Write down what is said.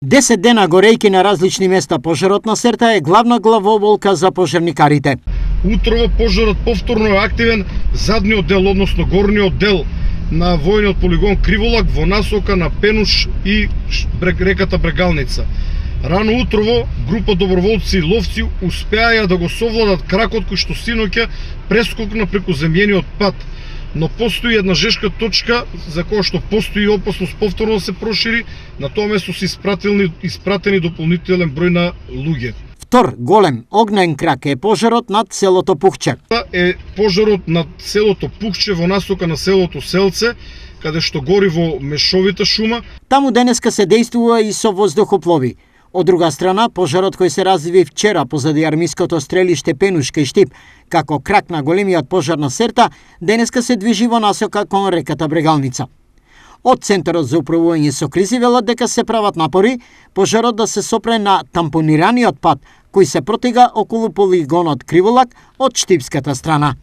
10 дена горејќи на различни места, пожарот на Серта е главна главоболка за пожарникарите. Утрово пожарот повторно е активен задниот дел, односно горниот дел на војниот полигон Криволак во насока на Пенуш и реката Брегалница. Рано утрово група доброволци и ловци успеаја да го совладат кракот кој што синоќа прескокна преку земјениот пат. Но постои една жешка точка за која што постои опасност повторно да се прошири. На тоа место се испратени дополнителен број на луѓе. Втор голем огнен крак е пожарот над селото Пухче. Е пожарот над селото Пухче во насока на селото Селце, каде што гори во мешовита шума. Таму денеска се действува и со воздухоплови. Од друга страна, пожарот кој се разви вчера позади армиското стрелиште Пенушка и Штип, како крак на големиот пожар на Серта, денеска се движи во насока кон реката Брегалница. Од Центарот за управување со кризи велат дека се прават напори пожарот да се сопре на тампонираниот пат кој се протега околу полигонот Криволак од штипската страна.